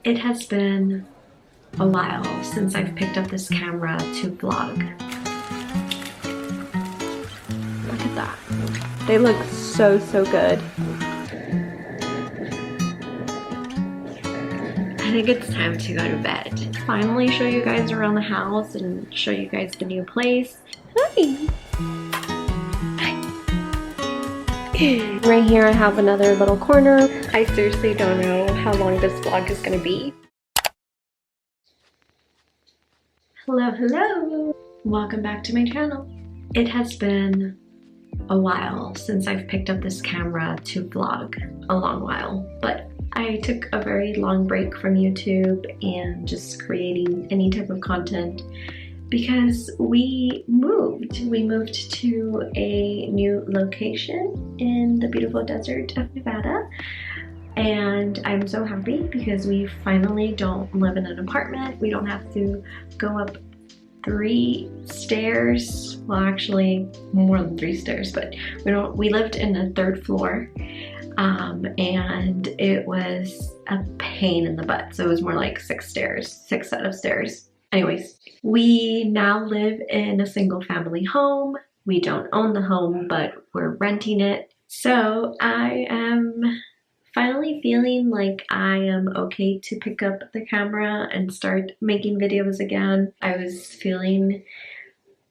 It has been a while since I've picked up this camera to vlog. Look at that. They look so good. I think it's time to go to bed. Finally show you guys around the house and show you guys the new place. Hi. Right here I have another little corner. I seriously don't know how long this vlog is gonna be. Hello. Welcome back to my channel. It has been a while since I've picked up this camera to vlog. A long while, but I took a very long break from YouTube and just creating any type of content because we moved. We moved to a new location in the beautiful desert of Nevada. And I'm so happy because we finally don't live in an apartment. We don't have to go up 3 stairs. Well, actually more than 3 stairs, but we lived in the 3rd floor. And it was a pain in the butt. So it was more like 6 set of stairs. Anyways, we now live in a single family home. We don't own the home, but we're renting it. So I am finally feeling like I am okay to pick up the camera and start making videos again. I was feeling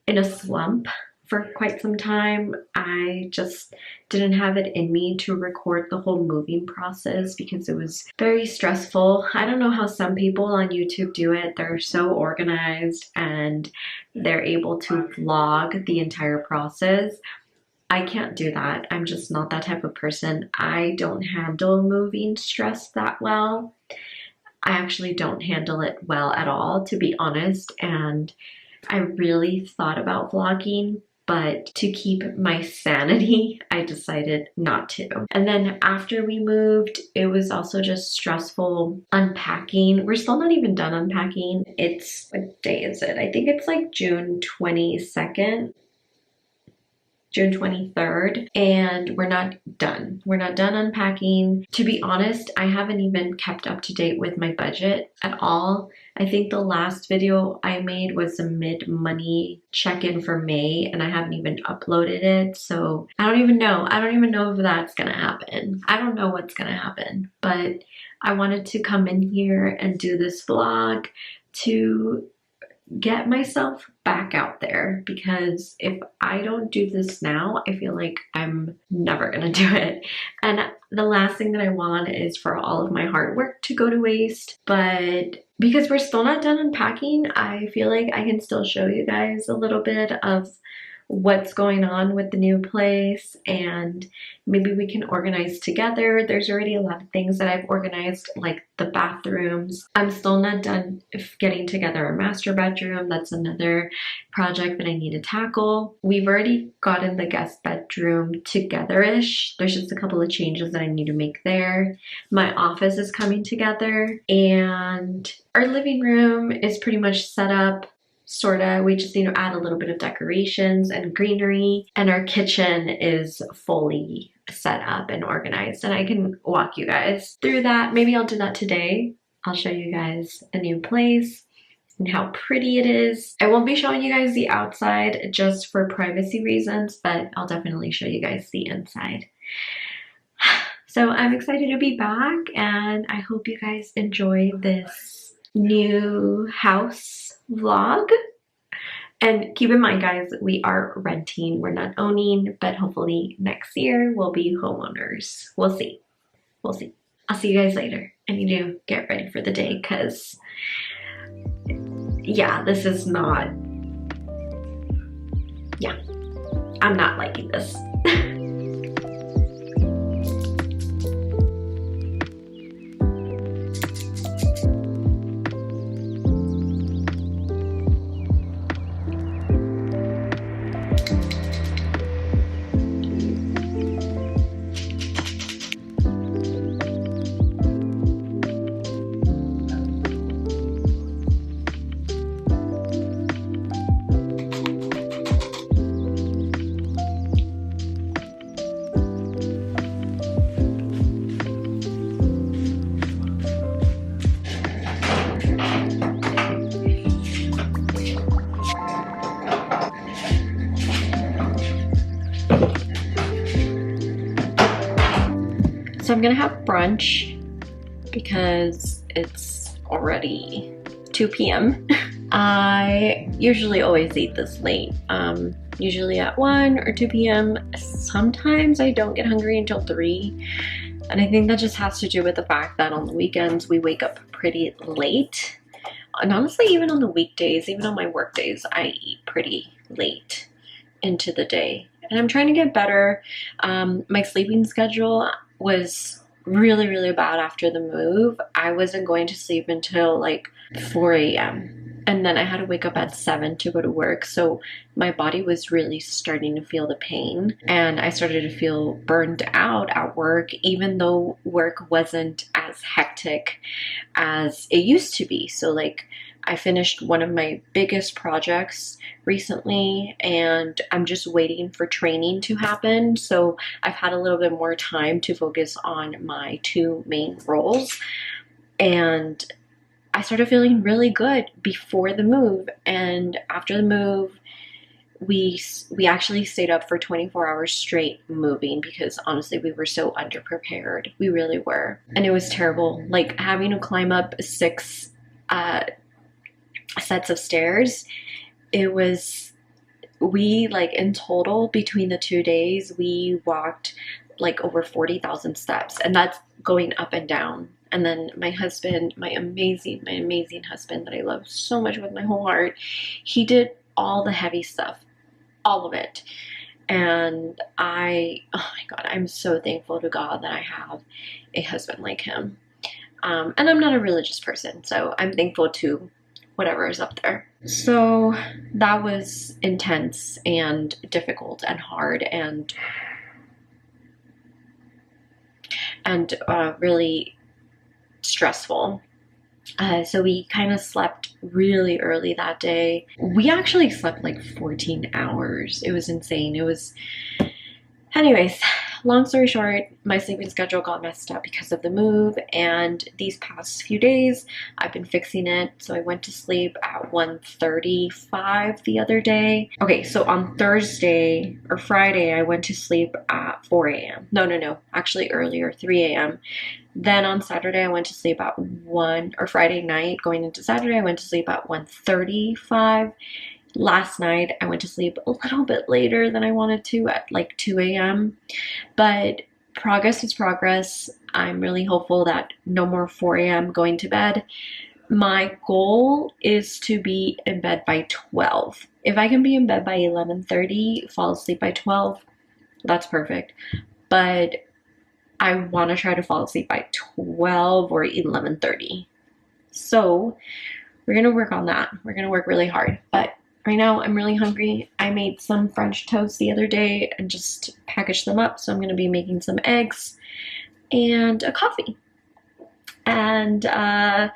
in a slump for quite some time. I just didn't have it in me to record the whole moving process because it was very stressful. I don't know how some people on YouTube do it. They're so organized and they're able to vlog the entire process. I can't do that. I'm just not that type of person. I don't handle moving stress that well. I actually don't handle it well at all, to be honest. And I really thought about vlogging, but to keep my sanity, I decided not to. And then after we moved, it was also just stressful unpacking. We're still not even done unpacking. What day is it? I think it's like June 22nd. June 23rd, and we're not done. We're not done unpacking. To be honest, I haven't even kept up to date with my budget at all. I think the last video I made was a mid-money check-in for May, and I haven't even uploaded it, so I don't even know. I don't even know if that's gonna happen. I don't know what's gonna happen, but I wanted to come in here and do this vlog to get myself back out there, because if I don't do this now, I feel like I'm never gonna do it. And the last thing that I want is for all of my hard work to go to waste. But because we're still not done unpacking, I feel like I can still show you guys a little bit of what's going on with the new place, and maybe we can organize together. There's already a lot of things that I've organized, like the bathrooms. I'm still not done getting together a master bedroom. That's another project that I need to tackle. We've already gotten the guest bedroom together-ish. There's just a couple of changes that I need to make there. My office is coming together, and our living room is pretty much set up. Sorta. We just need to add a little bit of decorations and greenery, and our kitchen is fully set up and organized, and I can walk you guys through that. Maybe I'll do that today. I'll show you guys a new place and how pretty it is. I won't be showing you guys the outside just for privacy reasons, but I'll definitely show you guys the inside. So I'm excited to be back, and I hope you guys enjoy this new house vlog. And keep in mind, guys, we are renting, we're not owning, but hopefully next year we'll be homeowners. We'll see. I'll see you guys later. I need to get ready for the day because yeah, this is not, yeah, I'm not liking this. gonna have brunch because it's already 2 p.m. I usually always eat this late, usually at 1 or 2 p.m. Sometimes I don't get hungry until 3, and I think that just has to do with the fact that on the weekends we wake up pretty late. And honestly, even on the weekdays, even on my work days, I eat pretty late into the day. And I'm trying to get better. My sleeping schedule was really, really bad after the move. I wasn't going to sleep until like 4 a.m. And then I had to wake up at 7 to go to work. So my body was really starting to feel the pain. And I started to feel burned out at work, even though work wasn't as hectic as it used to be. So like I finished one of my biggest projects recently and I'm just waiting for training to happen. So I've had a little bit more time to focus on my 2 main roles. And I started feeling really good before the move, and after the move, we actually stayed up for 24 hours straight moving because honestly we were so underprepared. We really were, and it was terrible. Like having to climb up 6 sets of stairs. We like in total between the 2 days we walked like over 40,000 steps, and that's going up and down. And then my husband, my amazing husband that I love so much with my whole heart, he did all the heavy stuff, all of it. And oh my God, I'm so thankful to God that I have a husband like him. And I'm not a religious person, so I'm thankful to whatever is up there. So that was intense and difficult and hard and really stressful. So we kind of slept really early that day. We actually slept like 14 hours. It was insane. Anyways, long story short, my sleeping schedule got messed up because of the move, and these past few days I've been fixing it. So I went to sleep at 1:35 the other day. Okay, so on Thursday or Friday I went to sleep at 4 a.m. No, actually earlier, 3 a.m. Then on Saturday I went to sleep at 1, or Friday night going into Saturday I went to sleep at 1:35. Last night I went to sleep a little bit later than I wanted to at like 2 a.m. But progress is progress. I'm really hopeful that no more 4 a.m. going to bed. My goal is to be in bed by 12. If I can be in bed by 11:30, fall asleep by 12, that's perfect. But I want to try to fall asleep by 12 or 11:30. So we're going to work on that. We're going to work really hard. But right now I'm really hungry. I made some French toast the other day and just packaged them up. So I'm going to be making some eggs and a coffee. And I'll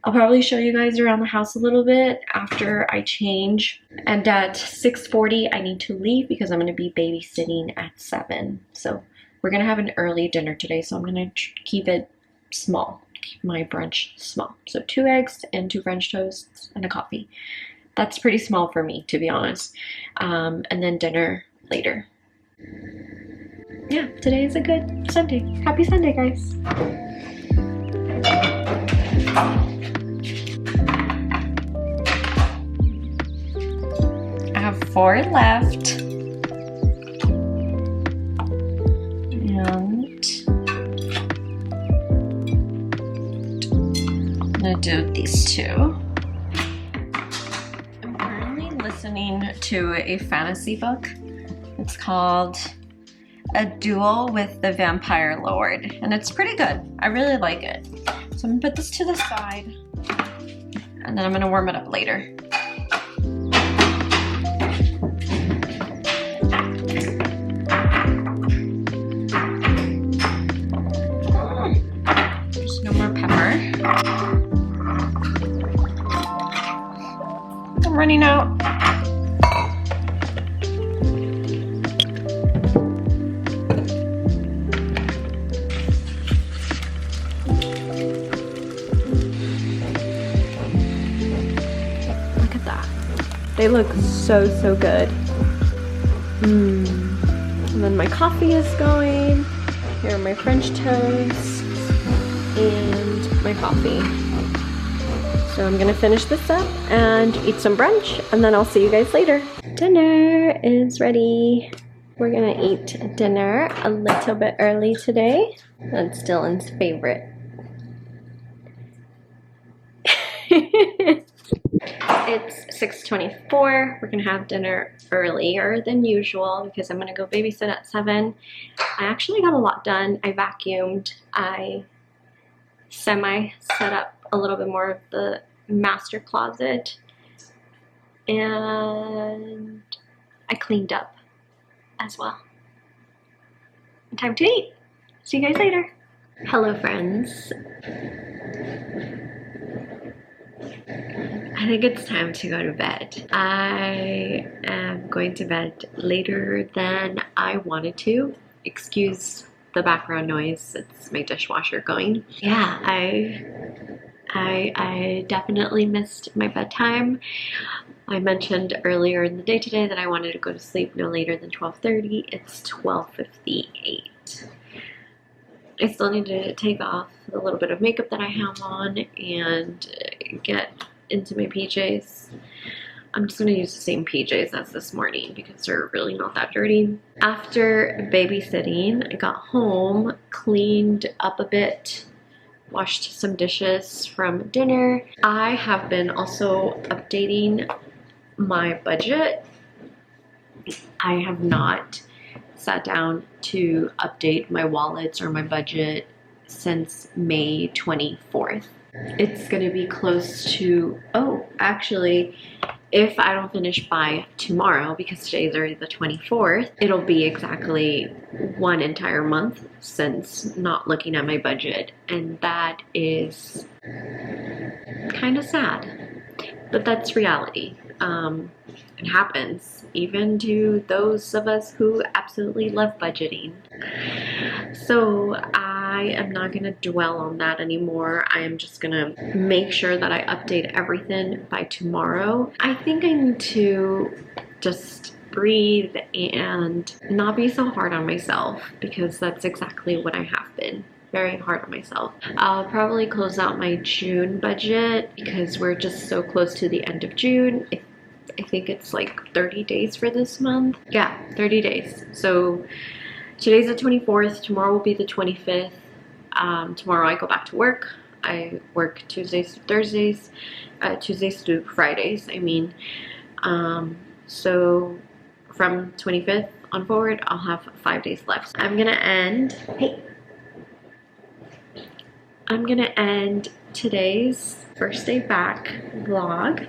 probably show you guys around the house a little bit after I change. And at 6:40 I need to leave because I'm going to be babysitting at 7. So we're going to have an early dinner today. So I'm going to keep it small. Keep my brunch small. So 2 eggs and 2 French toasts and a coffee. That's pretty small for me, to be honest. And then dinner later. Yeah, today is a good Sunday. Happy Sunday, guys. I have 4 left. And I'm gonna do these 2. Listening to a fantasy book. It's called A Duel with the Vampire Lord, and it's pretty good. I really like it. So I'm gonna put this to the side, and then I'm gonna warm it up later. There's no more pepper. I'm running out. They look so good. And then my coffee is going. Here are my French toast and my coffee. So I'm gonna finish this up and eat some brunch, and then I'll see you guys later. Dinner is ready. We're gonna eat dinner a little bit early today. That's Dylan's favorite. It's 6:24. We're gonna have dinner earlier than usual because I'm gonna go babysit at 7. I actually got a lot done. I vacuumed. I set up a little bit more of the master closet, and I cleaned up as well. Time to eat. See you guys later. Hello, friends. I think it's time to go to bed. I am going to bed later than I wanted to. Excuse the background noise. It's my dishwasher going. Yeah, I definitely missed my bedtime. I mentioned earlier in the day today that I wanted to go to sleep no later than 12:30. It's 12:58. I still need to take off the little bit of makeup that I have on and get into my PJs. I'm just gonna use the same PJs as this morning because they're really not that dirty. After babysitting, I got home, cleaned up a bit, washed some dishes from dinner. I have been also updating my budget. I have not sat down to update my wallets or my budget since May 24th. It's gonna be close to, oh, actually, if I don't finish by tomorrow, because today is already the 24th, it'll be exactly 1 entire month since not looking at my budget. And that is kind of sad, but that's reality. It happens, even to those of us who absolutely love budgeting. So I am not going to dwell on that anymore. I am just going to make sure that I update everything by tomorrow. I think I need to just breathe and not be so hard on myself, because that's exactly what I have been. Very hard on myself. I'll probably close out my June budget because we're just so close to the end of June. I think it's like 30 days for this month. Yeah, 30 days. So today's the 24th. Tomorrow will be the 25th. Tomorrow I go back to work. I work Tuesdays to Thursdays. Tuesdays to Fridays, I mean. So from 25th on forward, I'll have 5 days left. I'm gonna end today's first day back vlog.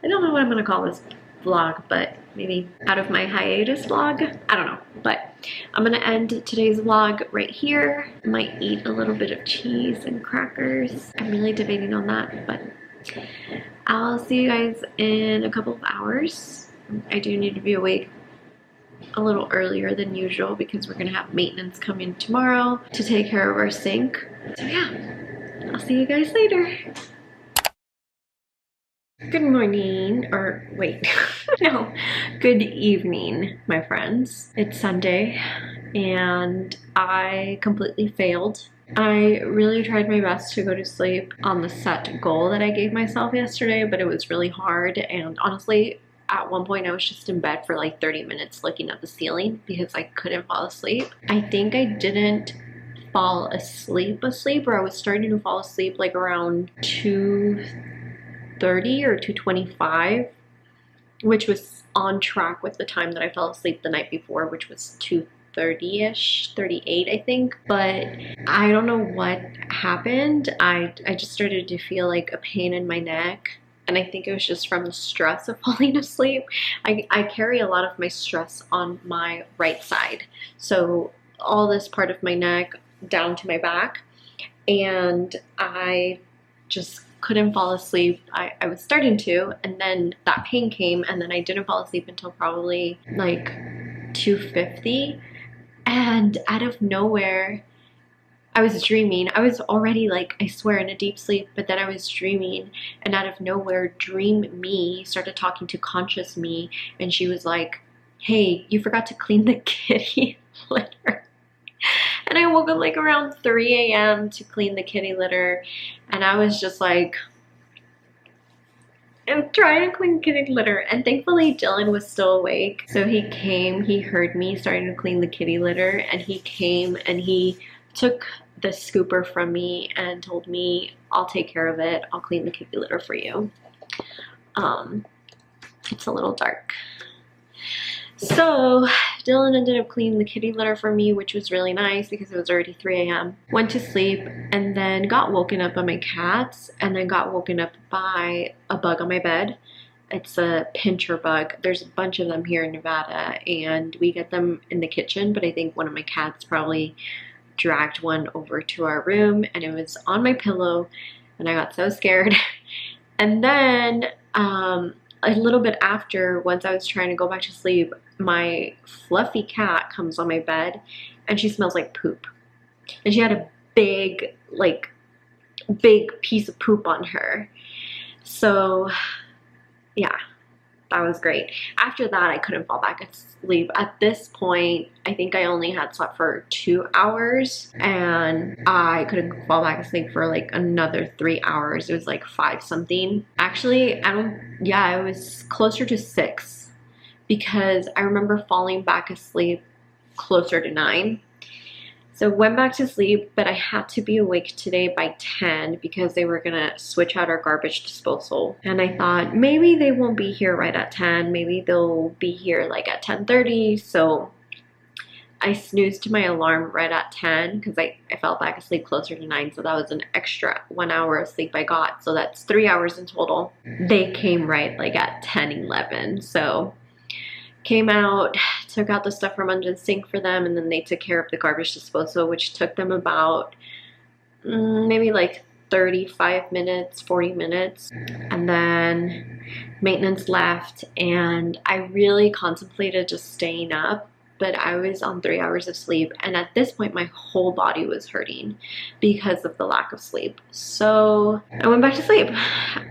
I don't know what I'm gonna call this vlog, but maybe out of my hiatus vlog. I don't know, but I'm gonna end today's vlog right here. Might eat a little bit of cheese and crackers. I'm really debating on that, but I'll see you guys in a couple of hours. I do need to be awake a little earlier than usual because we're gonna have maintenance come in tomorrow to take care of our sink. So yeah, I'll see you guys later. Good morning, or wait, no, good evening, my friends. It's Sunday, and I completely failed. I really tried my best to go to sleep on the set goal that I gave myself yesterday, but it was really hard, and honestly, at one point I was just in bed for like 30 minutes looking at the ceiling because I couldn't fall asleep. I think I didn't fall asleep, or I was starting to fall asleep like around 2:30 or 2:25, which was on track with the time that I fell asleep the night before, which was 2:30ish, 38 I think. But I don't know what happened. I just started to feel like a pain in my neck, and I think it was just from the stress of falling asleep. I carry a lot of my stress on my right side, so all this part of my neck down to my back, and I just couldn't fall asleep. I was starting to, and then that pain came, and then I didn't fall asleep until probably like 2:50, and out of nowhere I was dreaming. I was already like, I swear, in a deep sleep, but then I was dreaming, and out of nowhere dream me started talking to conscious me, and she was like, hey, you forgot to clean the kitty litter. And I woke up like around 3 a.m. to clean the kitty litter, and I was just like, I'm trying to clean kitty litter, and thankfully Dylan was still awake. So he came, he heard me starting to clean the kitty litter, and he came and he took the scooper from me and told me, I'll take care of it. I'll clean the kitty litter for you. It's a little dark. So Dylan ended up cleaning the kitty litter for me, which was really nice because it was already 3 a.m. Went to sleep and then got woken up by my cats, and then got woken up by a bug on my bed. It's a pincher bug. There's a bunch of them here in Nevada, and we get them in the kitchen, but I think one of my cats probably dragged one over to our room, and it was on my pillow, and I got so scared. And then a little bit after, once I was trying to go back to sleep, my fluffy cat comes on my bed and she smells like poop. And she had a big piece of poop on her. So yeah, that was great. After that, I couldn't fall back asleep. At this point, I think I only had slept for 2 hours, and I couldn't fall back asleep for like another 3 hours. It was like 5 something. Actually, it was closer to 6, because I remember falling back asleep closer to 9. So went back to sleep, but I had to be awake today by 10 because they were gonna switch out our garbage disposal. And I thought maybe they won't be here right at 10. Maybe they'll be here like at 10:30. So I snoozed my alarm right at 10 because I fell back asleep closer to 9. So that was an extra 1 hour of sleep I got. So that's 3 hours in total. They came right like at 10:11. So came out, took out the stuff from under the sink for them, and then they took care of the garbage disposal, which took them about maybe like 35 minutes, 40 minutes. And then maintenance left, and I really contemplated just staying up, but I was on 3 hours of sleep, and at this point my whole body was hurting because of the lack of sleep. So I went back to sleep,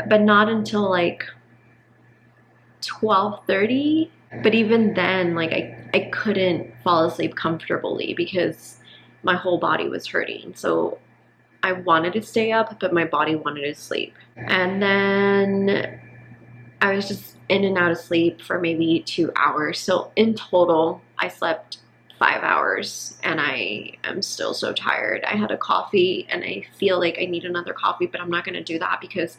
but not until like 12:30. But even then, like I couldn't fall asleep comfortably because my whole body was hurting. So I wanted to stay up, but my body wanted to sleep. And then I was just in and out of sleep for maybe 2 hours. So in total, I slept 5 hours, and I am still so tired. I had a coffee, and I feel like I need another coffee, but I'm not going to do that because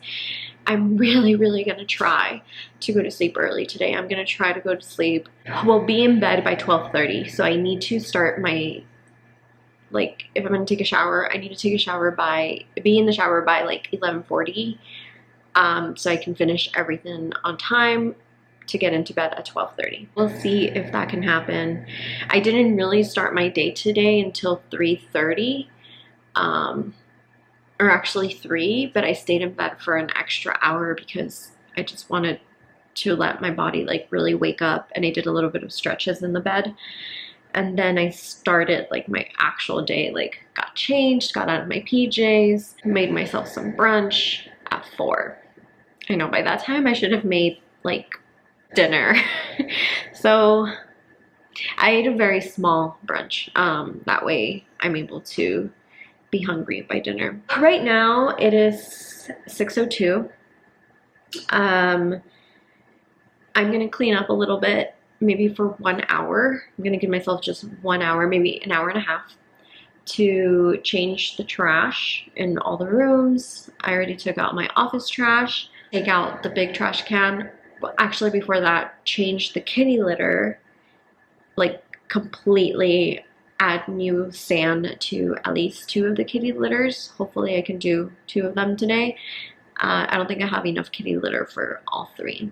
I'm really going to try to go to sleep early today. I'm going to try to go to sleep. We'll be in bed by 12:30, so I need to start my, like, if I'm going to take a shower, I need to take a shower be in the shower by like 11:40, so I can finish everything on time to get into bed at 12:30. We'll see if that can happen. I didn't really start my day today until 3:30, or actually 3, but I stayed in bed for an extra hour because I just wanted to let my body like really wake up, and I did a little bit of stretches in the bed. And then I started like my actual day, like got changed, got out of my PJs, made myself some brunch at 4. I know by that time I should have made like dinner. So I ate a very small brunch. That way I'm able to be hungry by dinner. Right now it is 6:02. I'm gonna clean up a little bit, maybe for 1 hour. I'm gonna give myself just 1 hour, maybe an hour and a half, to change the trash in all the rooms. I already took out my office trash, take out the big trash can. But actually before that, change the kitty litter, like completely, add new sand to at least 2 of the kitty litters. Hopefully I can do 2 of them today. I don't think I have enough kitty litter for all 3.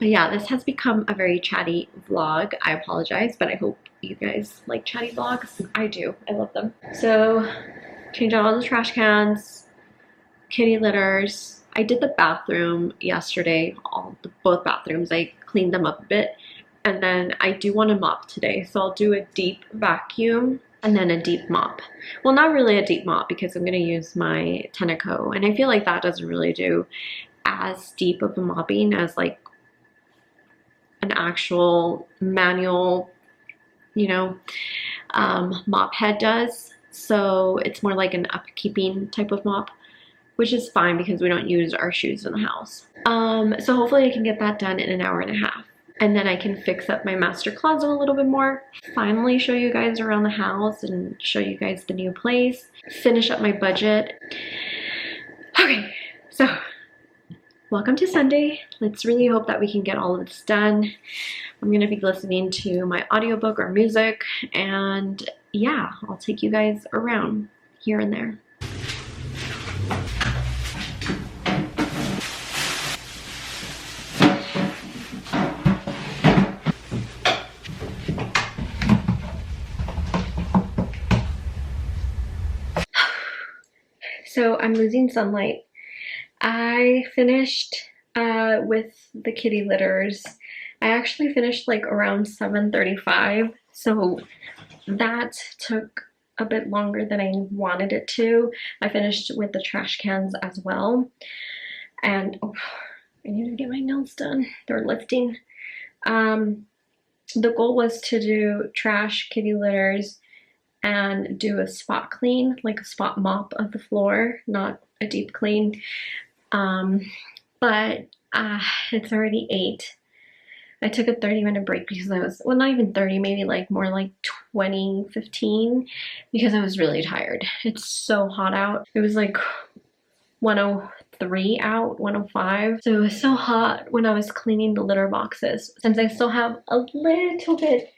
But yeah, this has become a very chatty vlog. I apologize, but I hope you guys like chatty vlogs. I do. I love them. So change out all the trash cans, kitty litters. I did the bathroom yesterday, both bathrooms. I cleaned them up a bit, and then I do want to mop today. So I'll do a deep vacuum and then a deep mop. Well, not really a deep mop because I'm going to use my Tenneco, and I feel like that doesn't really do as deep of a mopping as like an actual manual you know, mop head does. So it's more like an upkeeping type of mop, which is fine because we don't use our shoes in the house. So hopefully I can get that done in an hour and a half. And then I can fix up my master closet a little bit more. Finally show you guys around the house and show you guys the new place. Finish up my budget. Okay, so welcome to Sunday. Let's really hope that we can get all of this done. I'm gonna be listening to my audiobook or music, and yeah, I'll take you guys around here and there. So I'm losing sunlight. I finished with the kitty litters. I actually finished like around 7:35, so that took a bit longer than I wanted it to. I finished with the trash cans as well. And oh, I need to get my nails done. They're lifting. The goal was to do trash, kitty litters, and do a spot clean, like a spot mop of the floor, not a deep clean. But it's already 8. I took a 30-minute break because I was, well, not even 30, maybe like more like 20, 15, because I was really tired. It's so hot out. It was like 103 out, 105. So it was so hot when I was cleaning the litter boxes. Since I still have a little bit,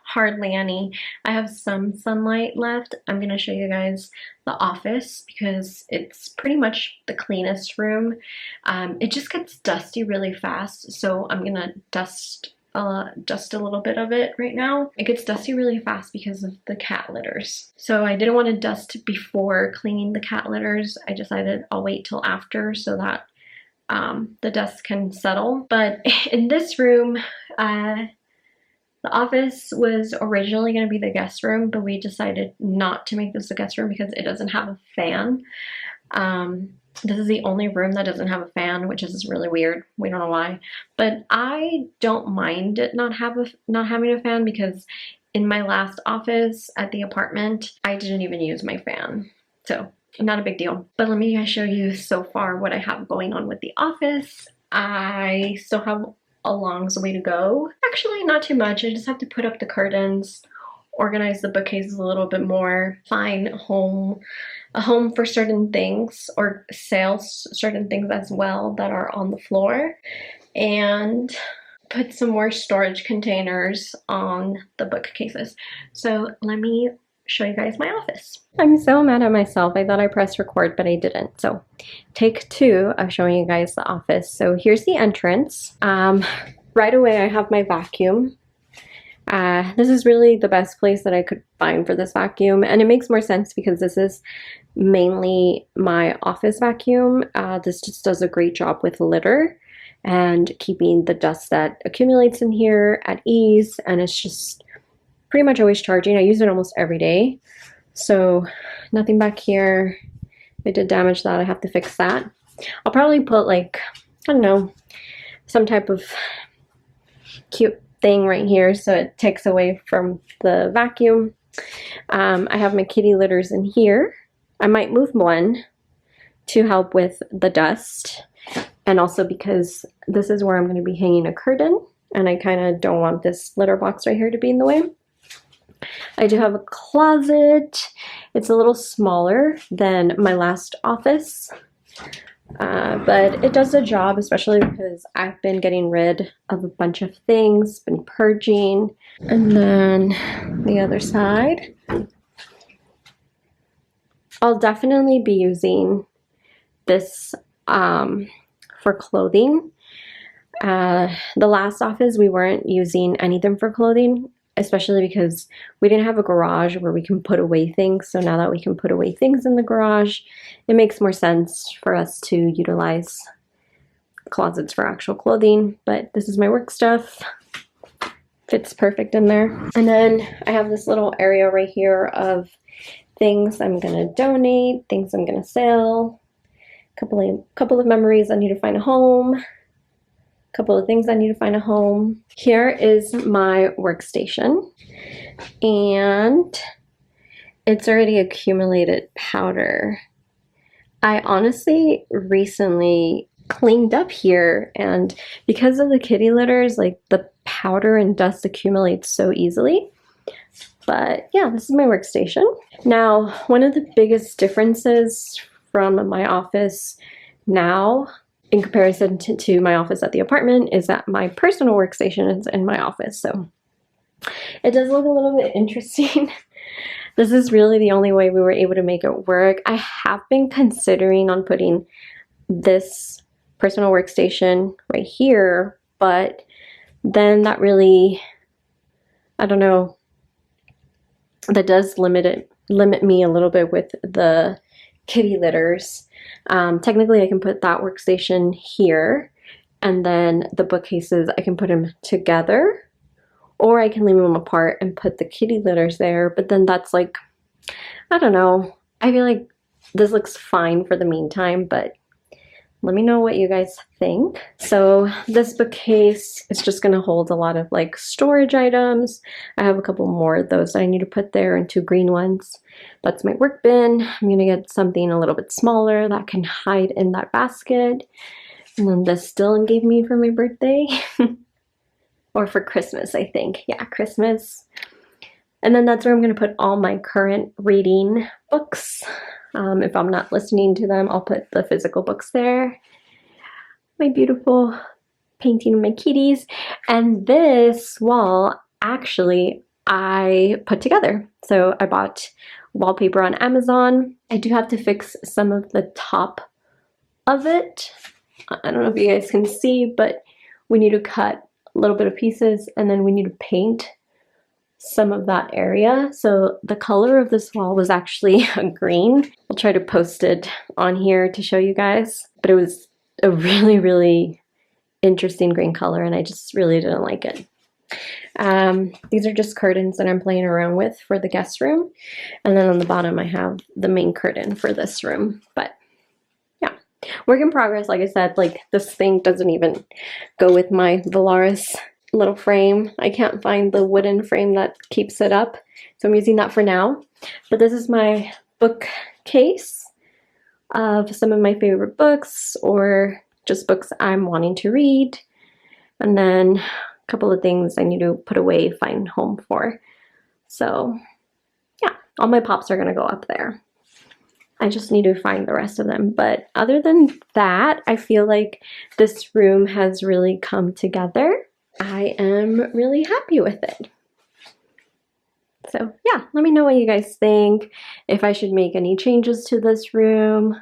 hardly any, I have some sunlight left. I'm gonna show you guys the office because it's pretty much the cleanest room. It just gets dusty really fast, so I'm gonna dust a little bit of it right now. It gets dusty really fast because of the cat litters. So I didn't want to dust before cleaning the cat litters. I decided I'll wait till after so that the dust can settle. But in this room, the office was originally going to be the guest room, but we decided not to make this a guest room because it doesn't have a fan. This is the only room that doesn't have a fan, which is really weird. We don't know why. But I don't mind it not having a fan because in my last office at the apartment, I didn't even use my fan. So not a big deal. But let me show you so far what I have going on with the office. I still have a long way to go. Actually, not too much. I just have to put up the curtains, organize the bookcases a little bit more, find a home for certain things, or sell certain things as well that are on the floor, and put some more storage containers on the bookcases. So let me show you guys my office. I'm so mad at myself. I thought I pressed record, but I didn't. So take 2 of showing you guys the office. So here's the entrance. Right away, I have my vacuum. This is really the best place that I could find for this vacuum, and it makes more sense because this is mainly my office vacuum. This just does a great job with litter and keeping the dust that accumulates in here at ease, and it's just pretty much always charging. I use it almost every day. So nothing back here. I did damage that. I have to fix that. I'll probably put like, I don't know, some type of cute thing right here so it takes away from the vacuum. I have my kitty litters in here. I might move one to help with the dust, and also because this is where I'm going to be hanging a curtain, and I kind of don't want this litter box right here to be in the way. I do have a closet. It's a little smaller than my last office, but it does the job, especially because I've been getting rid of a bunch of things, been purging. And then the other side, I'll definitely be using this for clothing. The last office, we weren't using anything for clothing, especially because we didn't have a garage where we can put away things. So now that we can put away things in the garage, it makes more sense for us to utilize closets for actual clothing. But this is my work stuff. Fits perfect in there. And then I have this little area right here of things I'm gonna donate, things I'm gonna sell, couple of memories I need to find a home. couple of things I need to find a home. Here is my workstation, and it's already accumulated powder. I honestly recently cleaned up here, and because of the kitty litters, like the powder and dust accumulates so easily. But yeah, this is my workstation. Now, one of the biggest differences from my office now in comparison to my office at the apartment is that my personal workstation is in my office. So it does look a little bit interesting. This is really the only way we were able to make it work. I have been considering on putting this personal workstation right here, but then that really, I don't know, that does limit me a little bit with the kitty litters. Technically I can put that workstation here, and then the bookcases, I can put them together, or I can leave them apart and put the kitty litters there, but then that's like, I don't know. I feel like this looks fine for the meantime, but let me know what you guys think. So this bookcase is just gonna hold a lot of like storage items. I have a couple more of those that I need to put there, and 2 green ones. That's my work bin. I'm gonna get something a little bit smaller that can hide in that basket. And then this Dylan gave me for my birthday. Or for Christmas, I think. Yeah, Christmas. And then that's where I'm gonna put all my current reading books. If I'm not listening to them, I'll put the physical books there. My beautiful painting of my kitties. And this wall, actually, I put together. So I bought wallpaper on Amazon. I do have to fix some of the top of it. I don't know if you guys can see, but we need to cut a little bit of pieces, and then we need to paint some of that area. So the color of this wall was actually a green. I'll try to post it on here to show you guys, but it was a really, really interesting green color, and I just really didn't like it. These are just curtains that I'm playing around with for the guest room, and then on the bottom I have the main curtain for this room. But yeah, work in progress. Like I said, like this thing doesn't even go with my Valaris little frame. I can't find the wooden frame that keeps it up, so I'm using that for now. But this is my bookcase of some of my favorite books, or just books I'm wanting to read, and then a couple of things I need to put away, find home for. So yeah, all my pops are gonna go up there. I just need to find the rest of them. But other than that, I feel like this room has really come together. I am really happy with it. So yeah, let me know what you guys think, if I should make any changes to this room.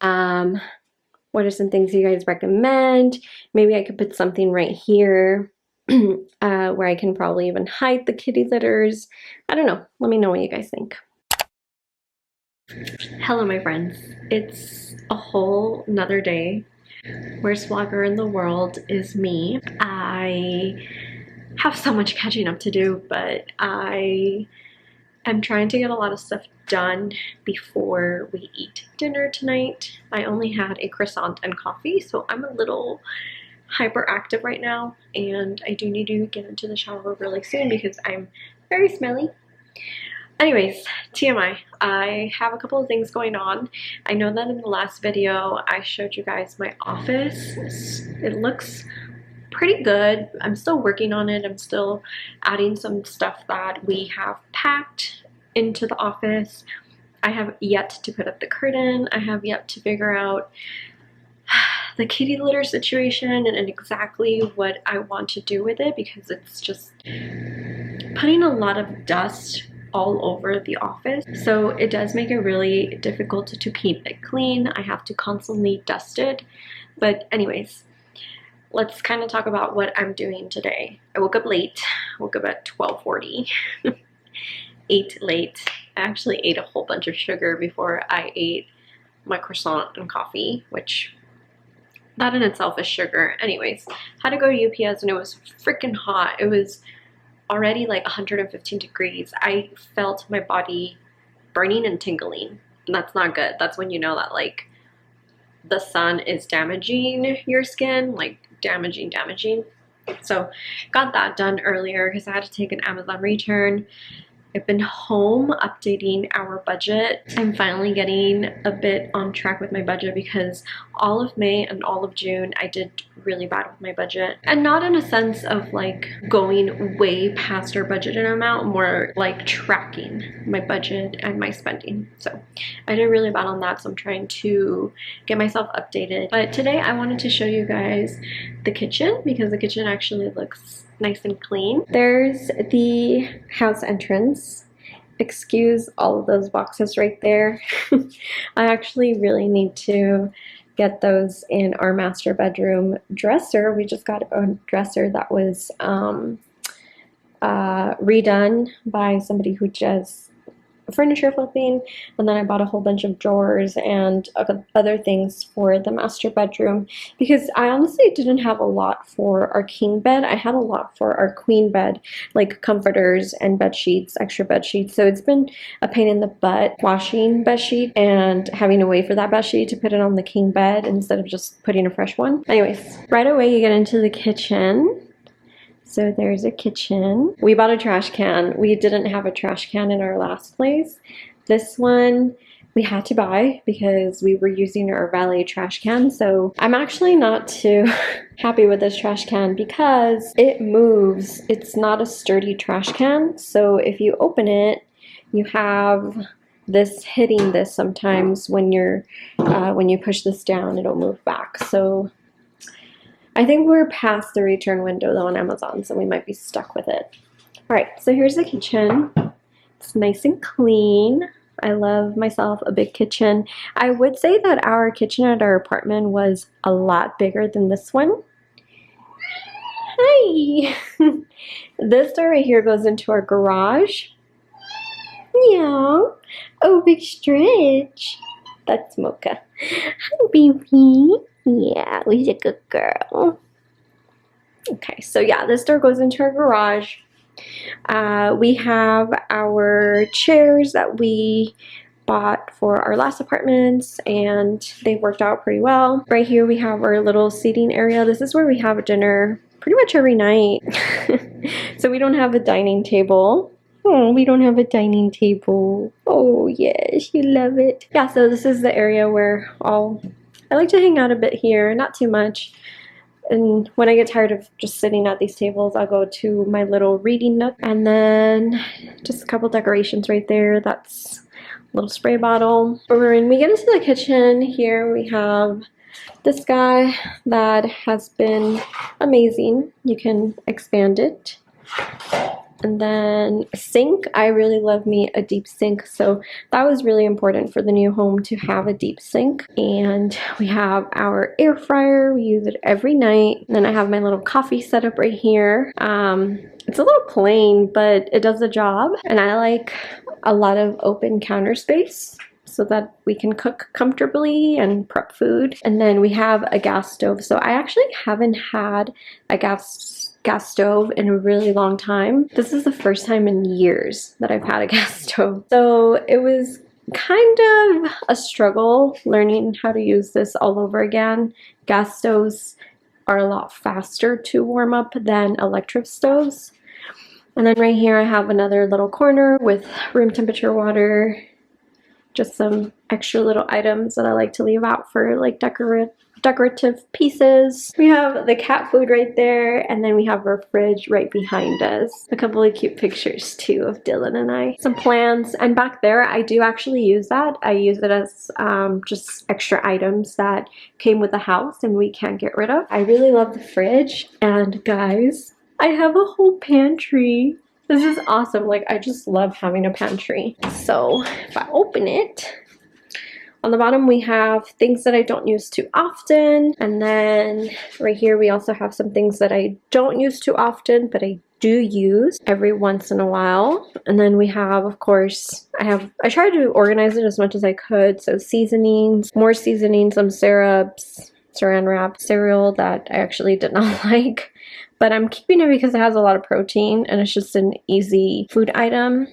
What are some things you guys recommend? Maybe I could put something right here where I can probably even hide the kitty litters. I don't know. Let me know what you guys think. Hello, my friends. It's a whole nother day. Worst vlogger in the world is me. I have so much catching up to do, but I am trying to get a lot of stuff done before we eat dinner tonight. I only had a croissant and coffee, so I'm a little hyperactive right now, and I do need to get into the shower really soon because I'm very smelly. Anyways, TMI, I have a couple of things going on. I know that in the last video I showed you guys my office. It looks pretty good. I'm still working on it. I'm still adding some stuff that we have packed into the office. I have yet to put up the curtain. I have yet to figure out the kitty litter situation and exactly what I want to do with it, because it's just putting a lot of dust all over the office. So it does make it really difficult to keep it clean. I have to constantly dust it. But anyways, let's kind of talk about what I'm doing today. I woke up late. I woke up at 12:40. Ate late. I actually ate a whole bunch of sugar before I ate my croissant and coffee, which that in itself is sugar. Anyways, had to go to UPS and it was freaking hot. It was already like 115 degrees. I felt my body burning and tingling, and that's not good. That's when you know that like the sun is damaging your skin, like damaging. So got that done earlier because I had to take an Amazon return. I've been home updating our budget. I'm finally getting a bit on track with my budget because all of May and all of June I did really bad with my budget, and not in a sense of like going way past our budgeted amount, more like tracking my budget and my spending. So I did really bad on that, so I'm trying to get myself updated. But today I wanted to show you guys the kitchen because the kitchen actually looks nice and clean. There's the house entrance. Excuse all of those boxes right there. I actually really need to get those in our master bedroom dresser. We just got a dresser that was redone by somebody who does furniture flipping, and then I bought a whole bunch of drawers and other things for the master bedroom because I honestly didn't have a lot for our king bed. I had a lot for our queen bed, like comforters and bed sheets, extra bed sheets. So it's been a pain in the butt washing bed sheet and having to wait for that bed sheet to put it on the king bed instead of just putting a fresh one. Anyways, right away you get into the kitchen. So there's a kitchen. We bought a trash can. We didn't have a trash can in our last place. This one we had to buy because we were using our valet trash can. So I'm actually not too happy with this trash can because it moves. It's not a sturdy trash can. So if you open it, you have this hitting this sometimes when you push this down, it'll move back. So I think we're past the return window though on Amazon, so we might be stuck with it. All right, so here's the kitchen. It's nice and clean. I love myself a big kitchen. I would say that our kitchen at our apartment was a lot bigger than this one. Hi! This door right here goes into our garage. Yeah. Oh, big stretch. That's Mocha. Hi, baby. Yeah, we're a good girl. Okay, so yeah, this door goes into our garage. We have our chairs that we bought for our last apartments, and they worked out pretty well. Right here we have our little seating area. This is where we have dinner pretty much every night. So we don't have a dining table. Oh, we don't have a dining table. Oh yes, you love it. Yeah, so this is the area where I like to hang out a bit here, not too much. And when I get tired of just sitting at these tables, I'll go to my little reading nook. And then just a couple decorations right there. That's a little spray bottle. When we get into the kitchen, here we have this guy that has been amazing. You can expand it. And then a sink. I really love me a deep sink, so that was really important for the new home to have a deep sink. And we have our air fryer. We use it every night. And then I have my little coffee setup right here. It's a little plain, but it does the job. And I like a lot of open counter space so that we can cook comfortably and prep food. And then we have a gas stove. So I actually haven't had a gas stove in a really long time. This is the first time in years that I've had a gas stove. So it was kind of a struggle learning how to use this all over again. Gas stoves are a lot faster to warm up than electric stoves. And then right here I have another little corner with room temperature water, just some extra little items that I like to leave out for like decorative pieces. We have the cat food right there, and then we have our fridge right behind us. A couple of cute pictures too of Dylan and I. Some plants, and back there I do actually use that. I use it as just extra items that came with the house and we can't get rid of. I really love the fridge, and guys, I have a whole pantry. This is awesome. Like, I just love having a pantry. So if I open it, on the bottom we have things that I don't use too often, and then right here we also have some things that I don't use too often but I do use every once in a while. And then we have, of course, I tried to organize it as much as I could. So seasonings, more seasonings, some syrups, saran wrap, cereal that I actually did not like, but I'm keeping it because it has a lot of protein and it's just an easy food item.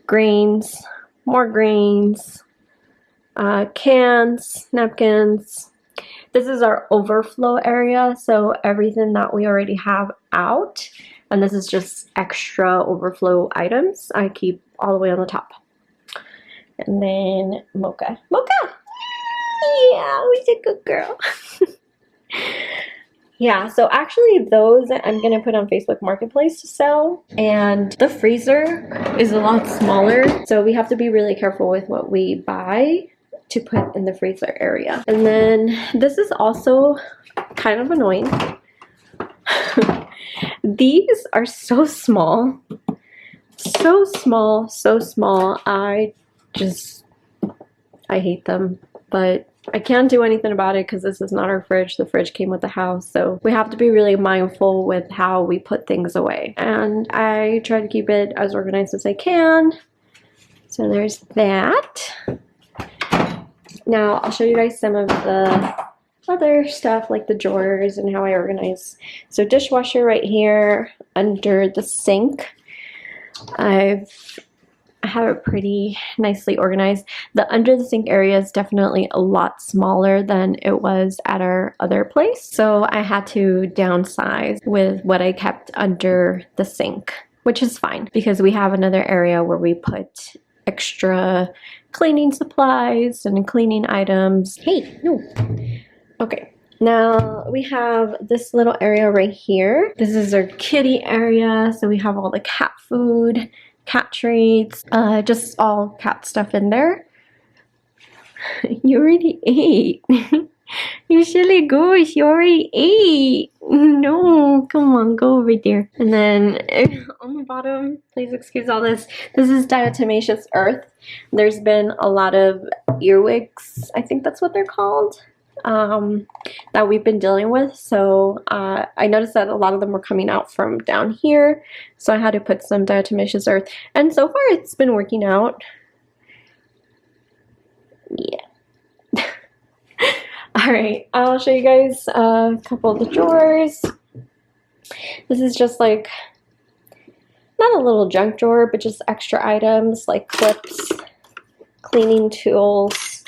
Grains, more grains, cans, napkins. This is our overflow area, so everything that we already have out, and this is just extra overflow items, I keep all the way on the top. And then Mocha. Mocha! Yeah, who's a good girl? Yeah, so actually those I'm going to put on Facebook Marketplace to sell. And the freezer is a lot smaller, so we have to be really careful with what we buy to put in the freezer area. And then this is also kind of annoying. These are so small. So small, so small. I hate them, but I can't do anything about it because this is not our fridge. The fridge came with the house, so we have to be really mindful with how we put things away. And I try to keep it as organized as I can. So there's that. Now I'll show you guys some of the other stuff like the drawers and how I organize. So dishwasher right here under the sink. I have it pretty nicely organized. The under the sink area is definitely a lot smaller than it was at our other place. So I had to downsize with what I kept under the sink, which is fine because we have another area where we put extra cleaning supplies and cleaning items. Hey, no. Okay. Now we have this little area right here. This is our kitty area. So we have all the cat food, cat treats, just all cat stuff in there. You already ate. You silly goose, you already ate. No, come on, go over there. And then on the bottom, please excuse all this. This is diatomaceous earth. There's been a lot of earwigs, I think that's what they're called, that we've been dealing with. So I noticed that a lot of them were coming out from down here. So I had to put some diatomaceous earth. And so far it's been working out. Yeah. Alright, I'll show you guys a couple of the drawers. This is just like, not a little junk drawer, but just extra items like clips, cleaning tools,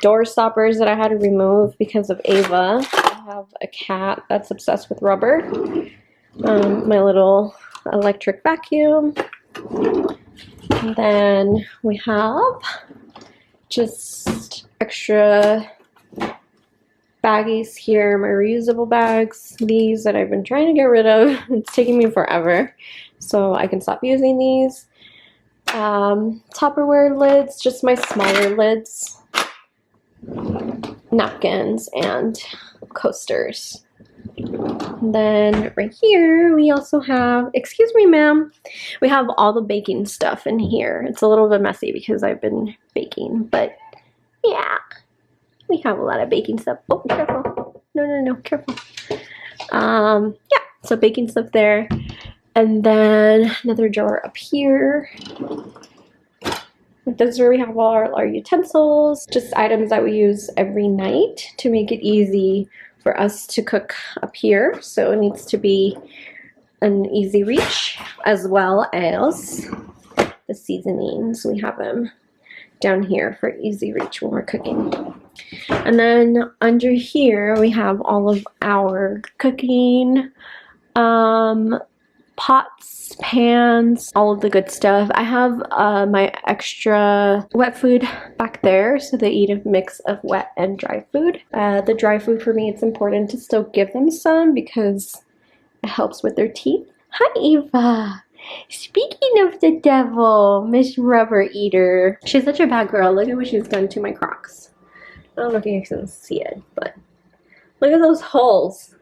door stoppers that I had to remove because of Ava. I have a cat that's obsessed with rubber. My little electric vacuum. And then we have just extra baggies here, my reusable bags, these that I've been trying to get rid of. It's taking me forever, so I can stop using these. Tupperware lids, just my smaller lids, napkins, and coasters. And then right here we also have, excuse me ma'am, we have all the baking stuff in here. It's a little bit messy because I've been baking, but yeah. We have a lot of baking stuff. Oh, careful. No, careful. Yeah, so baking stuff there. And then another drawer up here. This is where we have all our utensils, just items that we use every night to make it easy for us to cook up here. So it needs to be an easy reach, as well as the seasonings. We have them down here for easy reach when we're cooking. And then under here we have all of our cooking pots, pans, all of the good stuff. I have my extra wet food back there, so they eat a mix of wet and dry food. The dry food, for me, it's important to still give them some because it helps with their teeth. Hi Eva! Speaking of the devil, Miss Rubber Eater. She's such a bad girl. Look at what she's done to my Crocs. I don't know if you guys can see it, but look at those holes.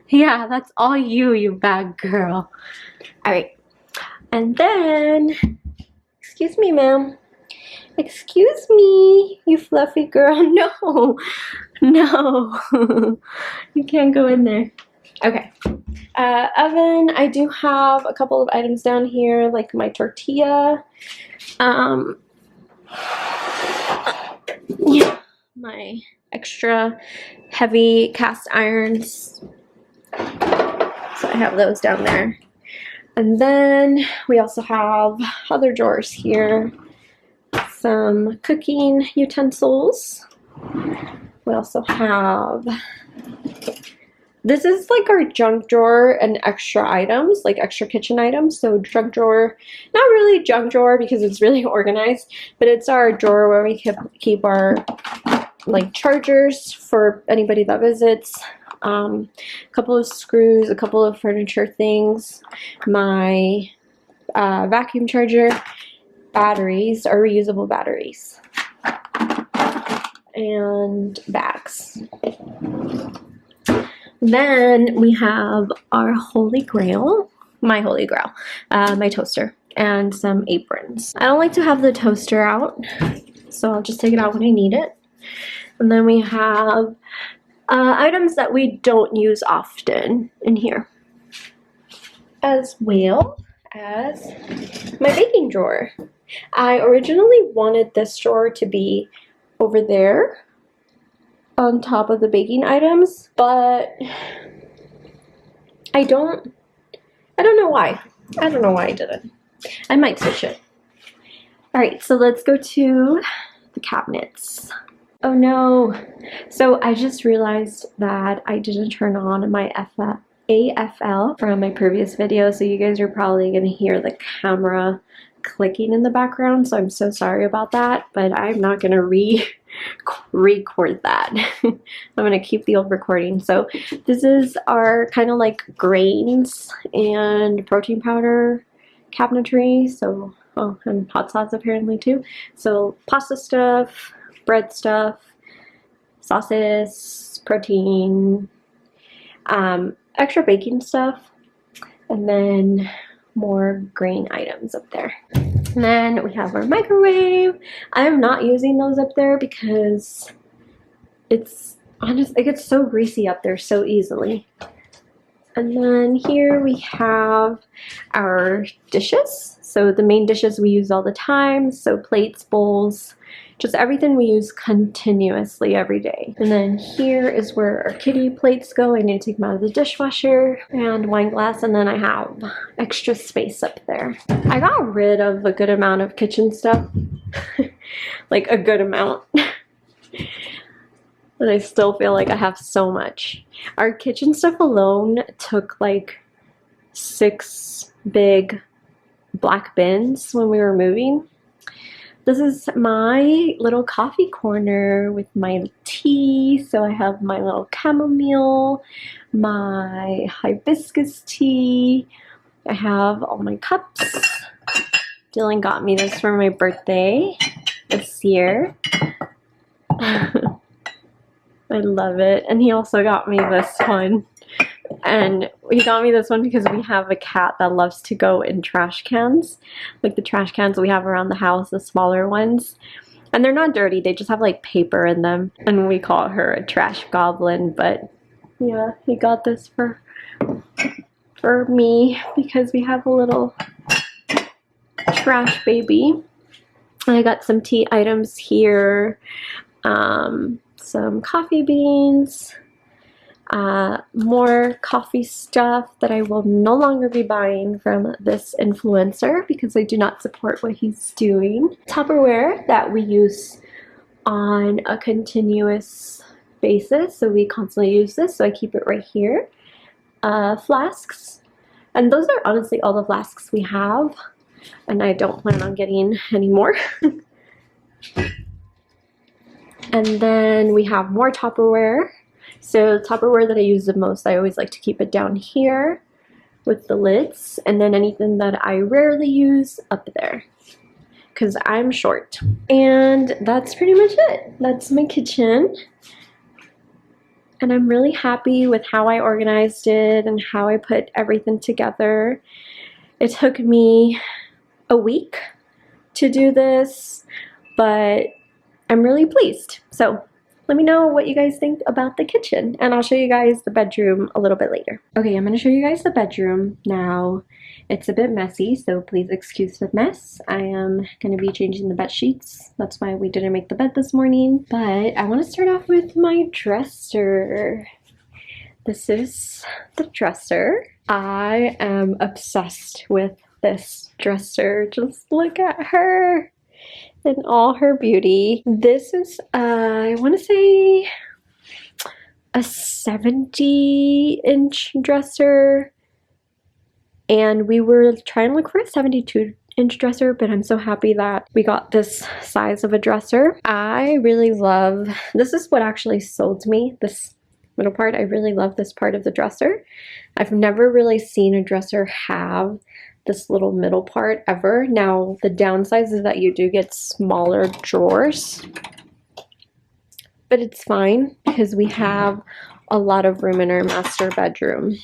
Yeah, that's all you, you bad girl. Alright. And then, excuse me, ma'am. Excuse me, you fluffy girl. No. No. You can't go in there. Okay. Oven, I do have a couple of items down here, like my tortilla. Yeah, my extra heavy cast irons. So I have those down there. And then we also have other drawers here. Some cooking utensils. We also have, this is like our junk drawer and extra items, like extra kitchen items. So junk drawer, not really junk drawer because it's really organized, but it's our drawer where we keep our like chargers for anybody that visits. A couple of screws, a couple of furniture things, my vacuum charger, batteries, or reusable batteries, and bags. Then we have our holy grail, my holy grail, my toaster, and some aprons. I don't like to have the toaster out, so I'll just take it out when I need it. And then we have items that we don't use often in here, as well as my baking drawer. I originally wanted this drawer to be over there on top of the baking items, but I don't know why. I don't know why I didn't. I might switch it. Alright, so let's go to the cabinets. Oh no. So I just realized that I didn't turn on my AFL from my previous video, so you guys are probably going to hear the camera clicking in the background, so I'm so sorry about that, but I'm not going to record that. I'm going to keep the old recording. So this is our kind of like grains and protein powder cabinetry, so and hot sauce apparently too. So pasta stuff, bread stuff, sauces, protein, extra baking stuff, and then more grain items up there. And then we have our microwave. I'm not using those up there because it's honest, it gets so greasy up there so easily. And then here we have our dishes. So the main dishes we use all the time, so plates, bowls, just everything we use continuously every day. And then here is where our kitty plates go. I need to take them out of the dishwasher, and wine glass, and then I have extra space up there. I got rid of a good amount of kitchen stuff, like a good amount. And I still feel like I have so much. Our kitchen stuff alone took like 6 big black bins when we were moving. This is my little coffee corner with my tea. So I have my little chamomile, my hibiscus tea. I have all my cups. Dylan got me this for my birthday this year. I love it. And he also got me this one. And he got me this one because we have a cat that loves to go in trash cans. Like the trash cans we have around the house, the smaller ones. And they're not dirty, they just have like paper in them. And we call her a trash goblin. But yeah, he got this for me because we have a little trash baby. And I got some tea items here. Some coffee beans, more coffee stuff that I will no longer be buying from this influencer because I do not support what he's doing. Tupperware that we use on a continuous basis, so we constantly use this, so I keep it right here. Flasks, and those are honestly all the flasks we have, and I don't plan on getting any more. And then we have more Tupperware. So Tupperware that I use the most, I always like to keep it down here with the lids. And then anything that I rarely use up there because I'm short. And that's pretty much it. That's my kitchen. And I'm really happy with how I organized it and how I put everything together. It took me a week to do this, but I'm really pleased. So let me know what you guys think about the kitchen, and I'll show you guys the bedroom a little bit later. Okay, I'm gonna show you guys the bedroom now. It's a bit messy, so please excuse the mess. I am gonna be changing the bed sheets. That's why we didn't make the bed this morning. But I wanna start off with my dresser. This is the dresser. I am obsessed with this dresser. Just look at her. in all her beauty. This is, I want to say a 70-inch dresser, and we were trying to look for a 72-inch dresser, but I'm so happy that we got this size of a dresser. I really love, this is what actually sold me, this middle part. I really love this part of the dresser. I've never really seen a dresser have this little middle part ever. Now, the downside is that you do get smaller drawers, but it's fine because we have a lot of room in our master bedroom.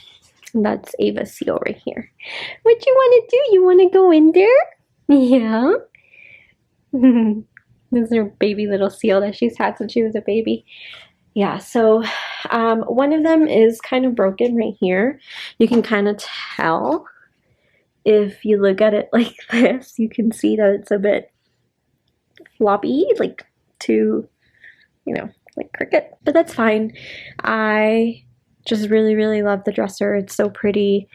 And that's Ava's seal right here. What you want to do? You want to go in there? Yeah. This is her baby little seal that she's had since she was a baby. Yeah, so one of them is kind of broken right here. You can kind of tell if you look at it like this. You can see that it's a bit floppy, like too, you know, like cricket. But that's fine. I just really, really love the dresser. It's so pretty.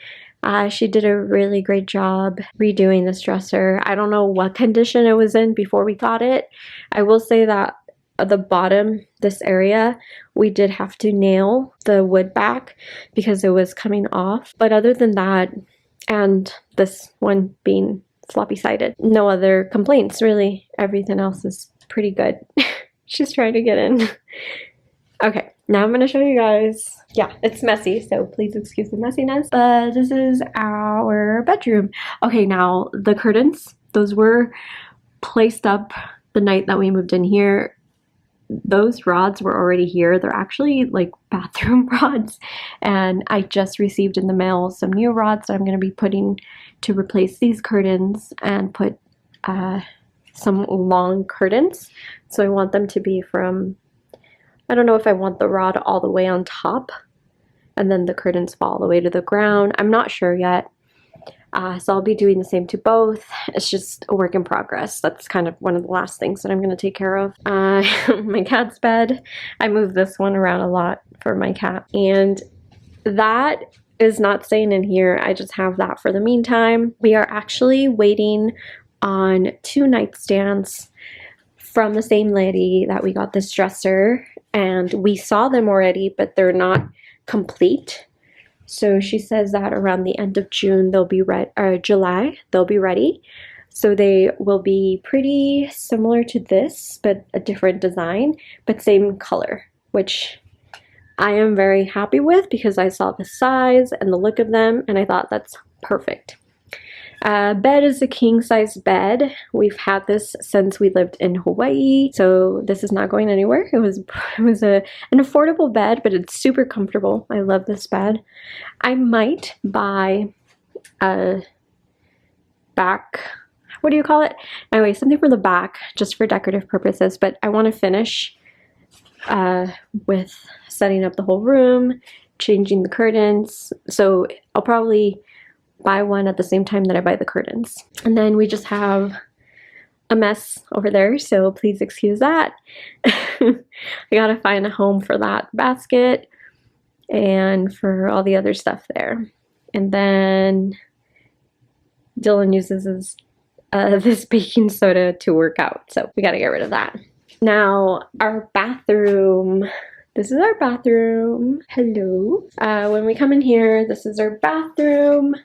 She did a really great job redoing this dresser. I don't know what condition it was in before we got it. I will say that at the bottom, this area, we did have to nail the wood back because it was coming off. But other than that, and this one being floppy sided, no other complaints really. Everything else is pretty good. She's trying to get in. Okay, now I'm going to show you guys. Yeah, it's messy, so please excuse the messiness. But this is our bedroom. Okay, now the curtains, those were placed up the night that we moved in here. Those rods were already here. They're actually like bathroom rods, and I just received in the mail some new rods that I'm going to be putting to replace these curtains and put some long curtains. So I want them to be from, I don't know if I want the rod all the way on top and then the curtains fall all the way to the ground. I'm not sure yet. So I'll be doing the same to both. It's just a work in progress. That's kind of one of the last things that I'm going to take care of. My cat's bed. I move this one around a lot for my cat. And that is not staying in here. I just have that for the meantime. We are actually waiting on 2 nightstands from the same lady that we got this dresser. And we saw them already, but they're not complete. So she says that around the end of June they'll be ready, or July they'll be ready. So they will be pretty similar to this, but a different design, but same color, which I am very happy with because I saw the size and the look of them and I thought that's perfect. Bed is a king size bed. We've had this since we lived in Hawaii, so this is not going anywhere. It was an affordable bed, but it's super comfortable. I love this bed. I might buy a back, what do you call it? Anyway, something for the back, just for decorative purposes, but I want to finish with setting up the whole room, changing the curtains, so I'll probably buy one at the same time that I buy the curtains. And then we just have a mess over there, so please excuse that. I gotta find a home for that basket and for all the other stuff there. And then Dylan uses his, this baking soda to work out, so we gotta get rid of that. Now, our bathroom. This is our bathroom. Hello. When we come in here, this is our bathroom.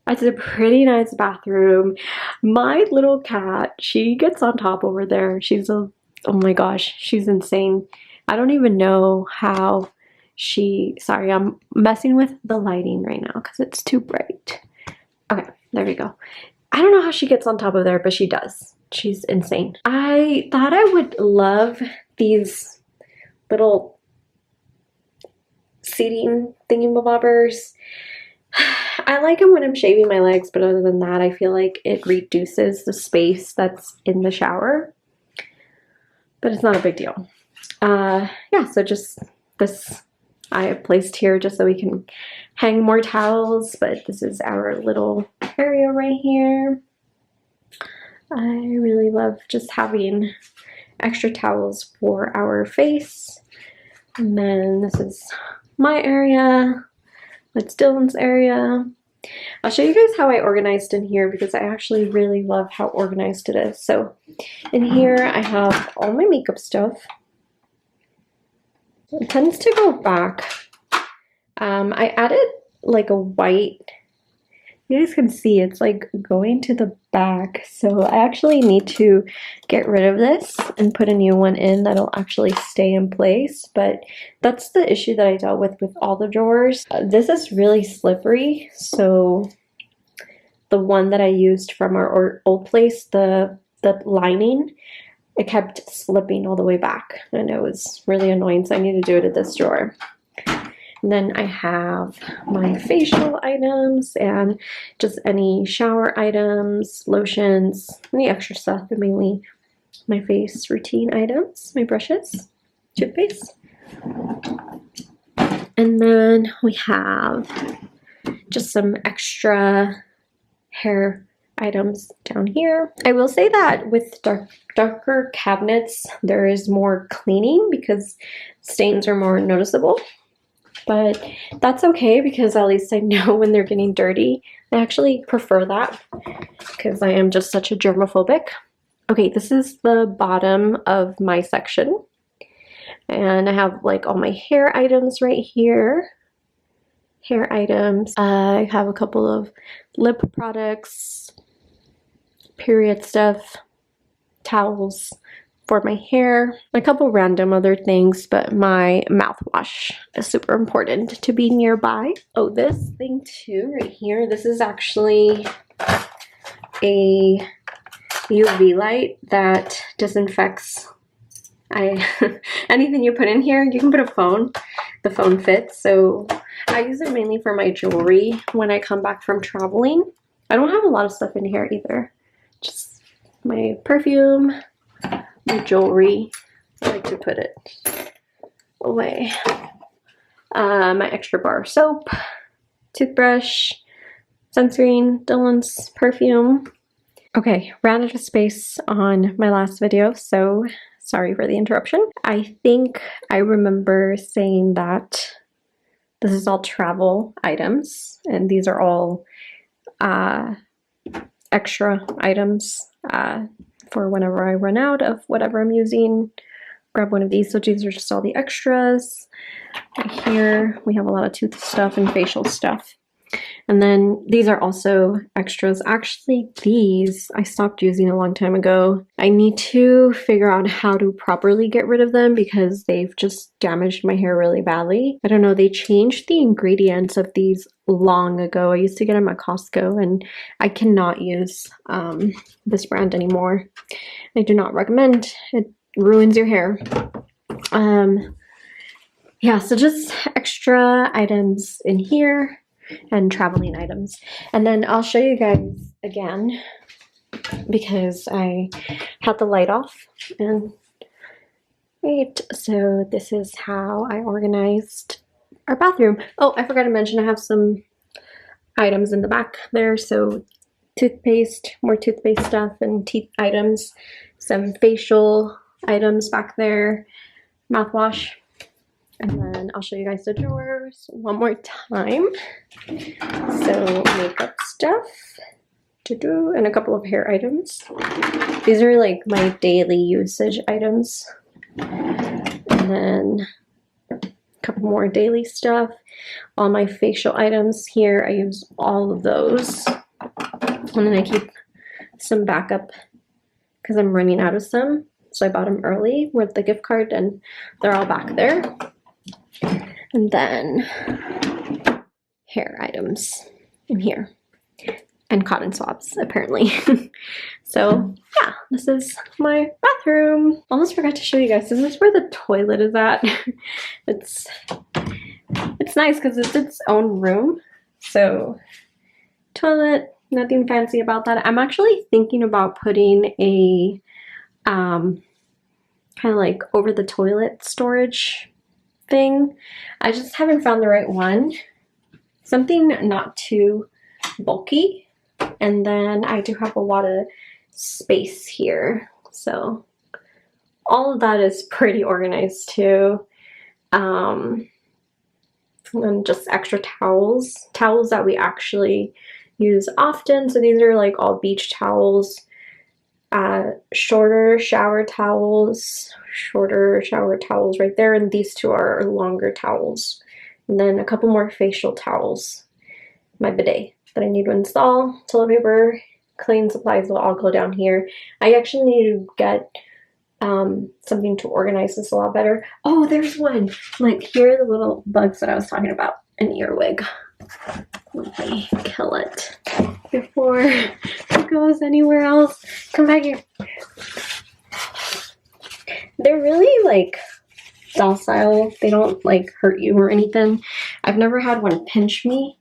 It's a pretty nice bathroom. My little cat, she gets on top over there. She's a, oh my gosh, she's insane. I don't even know how she, sorry, I'm messing with the lighting right now because it's too bright. Okay, there we go. I don't know how she gets on top of there, but she does. She's insane. I thought I would love these little seating thingy-mabobbers. I like them when I'm shaving my legs, but other than that, I feel like it reduces the space that's in the shower. But it's not a big deal. Yeah, so just this I have placed here just so we can hang more towels, but this is our little area right here. I really love just having extra towels for our face. And then this is my area. It's Dylan's area. I'll show you guys how I organized in here because I actually really love how organized it is. So in here I have all my makeup stuff. It tends to go back. I added like a white, you guys can see it's like going to the back. So I actually need to get rid of this and put a new one in that'll actually stay in place. But that's the issue that I dealt with all the drawers. This is really slippery. So the one that I used from our old place, the lining, it kept slipping all the way back and it was really annoying. So I need to do it at this drawer. And then I have my facial items and just any shower items, lotions, any extra stuff, but mainly my face routine items, my brushes, toothpaste. And then we have just some extra hair items down here. I will say that with darker cabinets, there is more cleaning because stains are more noticeable. But that's okay because at least I know when they're getting dirty. I actually prefer that because I am just such a germophobic. Okay, this is the bottom of my section. And I have like all my hair items right here. Hair items. I have a couple of lip products, period stuff, towels for my hair, a couple random other things, but my mouthwash is super important to be nearby. Oh, this thing too right here, this is actually a UV light that disinfects anything you put in here. You can put a phone, the phone fits. So I use it mainly for my jewelry when I come back from traveling. I don't have a lot of stuff in here either, just my perfume, my jewelry. I like to put it away. My extra bar soap, toothbrush, sunscreen, Dylan's perfume. Okay, ran out of space on my last video, so sorry for the interruption. I think I remember saying that this is all travel items, and these are all extra items for whenever I run out of whatever I'm using. Grab one of these. So these are just all the extras. Right here we have a lot of tooth stuff and facial stuff. And then these are also extras. Actually, these I stopped using a long time ago. I need to figure out how to properly get rid of them because they've just damaged my hair really badly. I don't know, they changed the ingredients of these long ago. I used to get them at Costco and I cannot use this brand anymore. I do not recommend. It ruins your hair. Yeah, so just extra items in here and traveling items. And then I'll show you guys again because I had the light off. And wait, so this is how I organized our bathroom. Oh, I forgot to mention I have some items in the back there. So toothpaste, more toothpaste stuff and teeth items, some facial items back there, mouthwash. And then I'll show you guys the drawers one more time. So makeup stuff to do and a couple of hair items. These are like my daily usage items. And then a couple more daily stuff. All my facial items here, I use all of those. And then I keep some backup because I'm running out of some. So I bought them early with the gift card and they're all back there. And then hair items in here and cotton swabs apparently. So yeah, this is my bathroom. Almost forgot to show you guys, this is where the toilet is at. It's nice because it's its own room. So toilet, nothing fancy about that. I'm actually thinking about putting a kind of like over the toilet storage thing. I just haven't found the right one. Something not too bulky. And then I do have a lot of space here. So all of that is pretty organized too. And just extra towels that we actually use often. So these are like all beach towels, shorter shower towels right there, and these two are longer towels. And then a couple more facial towels. My bidet that I need to install, toilet paper, cleaning supplies will all go down here. I actually need to get something to organize this a lot better. Oh, there's one. Like, here are the little bugs that I was talking about. An earwig. Let me kill it before it goes anywhere else. Come back here. They're really like docile. They don't like hurt you or anything. I've never had one pinch me,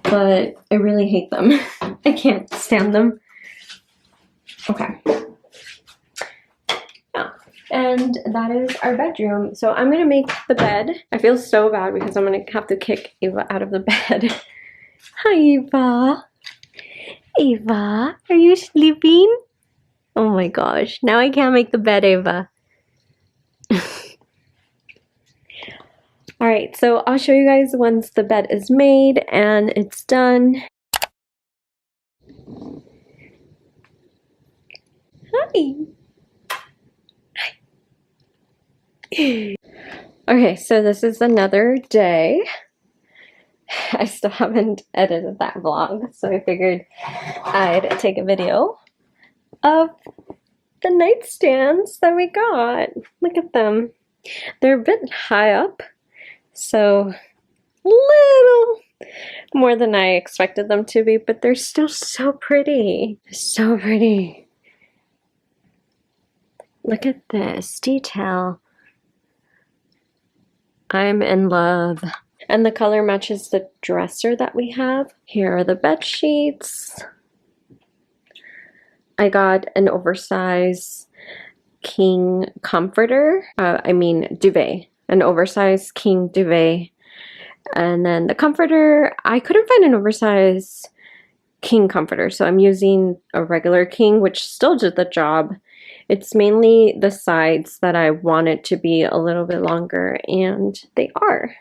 but I really hate them. I can't stand them. Okay. Yeah. And that is our bedroom. So I'm gonna make the bed. I feel so bad because I'm gonna have to kick Ava out of the bed. Hi, Ava. Ava, are you sleeping? Oh my gosh, now I can't make the bed, Ava. Alright, so I'll show you guys once the bed is made and it's done. Hi. Okay, so this is another day. I still haven't edited that vlog, so I figured I'd take a video of the nightstands that we got. Look at them. They're a bit high up, so a little more than I expected them to be, but they're still so pretty. So pretty. Look at this detail. I'm in love. And the color matches the dresser that we have. Here are the bed sheets. I got an oversized king comforter. Duvet. An oversized king duvet. And then the comforter, I couldn't find an oversized king comforter, so I'm using a regular king, which still did the job. It's mainly the sides that I want it to be a little bit longer, and they are.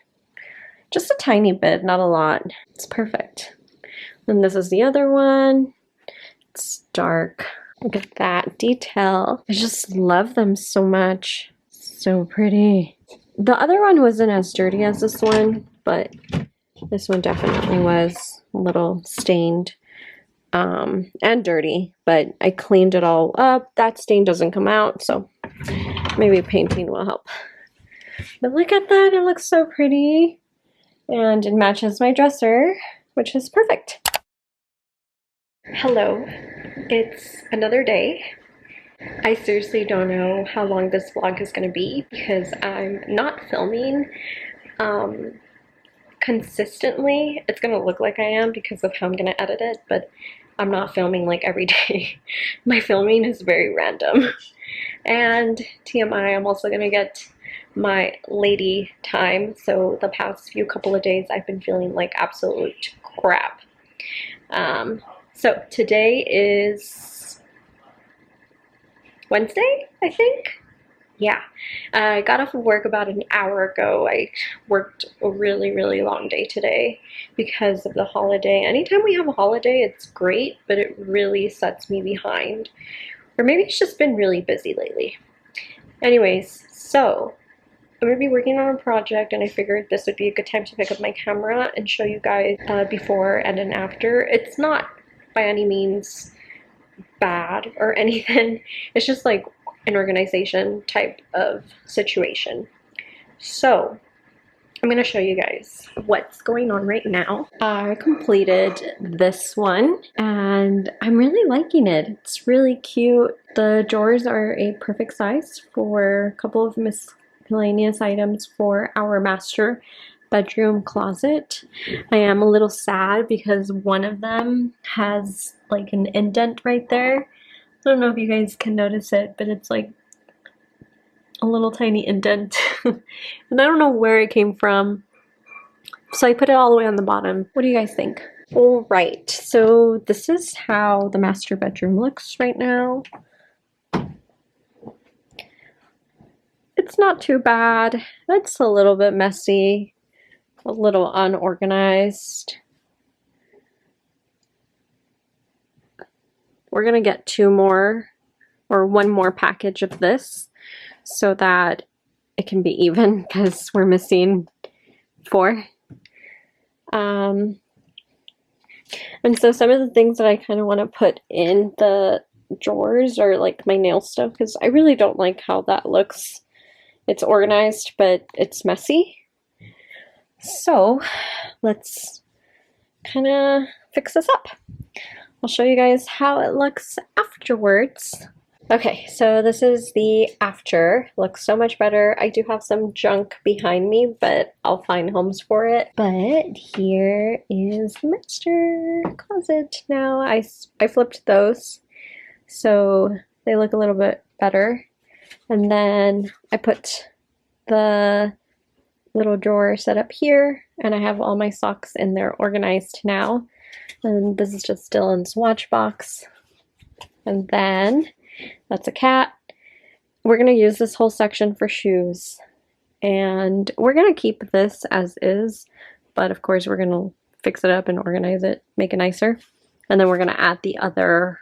Just a tiny bit, not a lot. It's perfect. And this is the other one. It's dark. Look at that detail. I just love them so much. So pretty. The other one wasn't as dirty as this one, but this one definitely was a little stained and dirty, but I cleaned it all up. That stain doesn't come out, so maybe painting will help. But look at that, it looks so pretty. And it matches my dresser, which is perfect. Hello, it's another day. I seriously don't know how long this vlog is going to be because I'm not filming consistently. It's going to look like I am because of how I'm going to edit it, but I'm not filming like every day. My filming is very random. And TMI, I'm also going to get my lady time. So the past few couple of days I've been feeling like absolute crap. So today is Wednesday, I think. Yeah, I got off of work about an hour ago. I worked a really, really long day today because of the holiday. Anytime we have a holiday, it's great, but it really sets me behind. Or maybe it's just been really busy lately. Anyways, so I'm going to be working on a project, and I figured this would be a good time to pick up my camera and show you guys before and an after. It's not by any means bad or anything. It's just like an organization type of situation. So I'm going to show you guys what's going on right now. I completed this one and I'm really liking it. It's really cute. The drawers are a perfect size for a couple of miscellaneous items for our master bedroom closet. I am a little sad because one of them has like an indent right there. I don't know if you guys can notice it, but it's like a little tiny indent. And I don't know where it came from. So I put it all the way on the bottom. What do you guys think? Alright, so this is how the master bedroom looks right now. It's not too bad. It's a little bit messy. a little unorganized. We're gonna get 2 more or 1 more package of this so that it can be even, because we're missing 4. And so some of the things that I kind of want to put in the drawers are like my nail stuff, because I really don't like how that looks. It's organized, but it's messy. So let's kind of fix this up. I'll show you guys how it looks afterwards. Okay, so this is the after. Looks so much better. I do have some junk behind me, but I'll find homes for it. But here is the master closet now. I flipped those, so they look a little bit better. And then I put the little drawer set up here, and I have all my socks in there organized now. And this is just Dylan's watch box. And then that's a cat. We're going to use this whole section for shoes. And we're going to keep this as is, but of course we're going to fix it up and organize it, make it nicer. And then we're going to add the other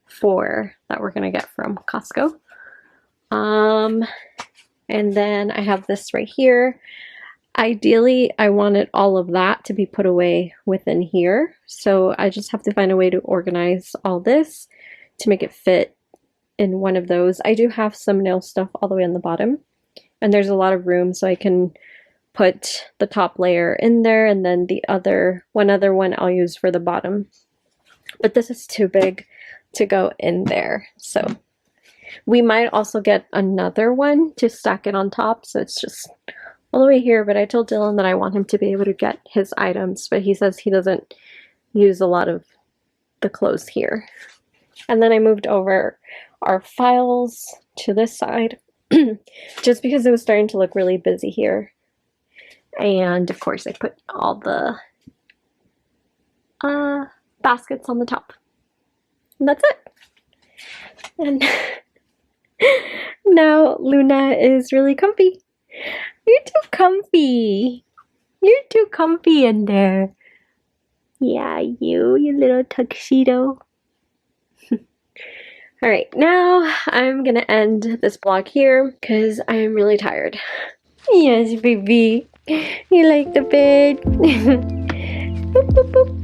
4 that we're going to get from Costco. And then I have this right here. Ideally, I wanted all of that to be put away within here. So I just have to find a way to organize all this to make it fit in one of those. I do have some nail stuff all the way on the bottom, and there's a lot of room, so I can put the top layer in there, and then the other one I'll use for the bottom. But this is too big to go in there, so we might also get another one to stack it on top, so it's just all the way here. But I told Dylan that I want him to be able to get his items, but he says he doesn't use a lot of the clothes here. And then I moved over our files to this side just because it was starting to look really busy here. And of course I put all the baskets on the top. And that's it. And now Luna is really comfy. You're too comfy. You're too comfy in there. Yeah, you little tuxedo. Alright, now I'm gonna end this vlog here because I am really tired. Yes, baby. You like the bed? Boop, boop, boop.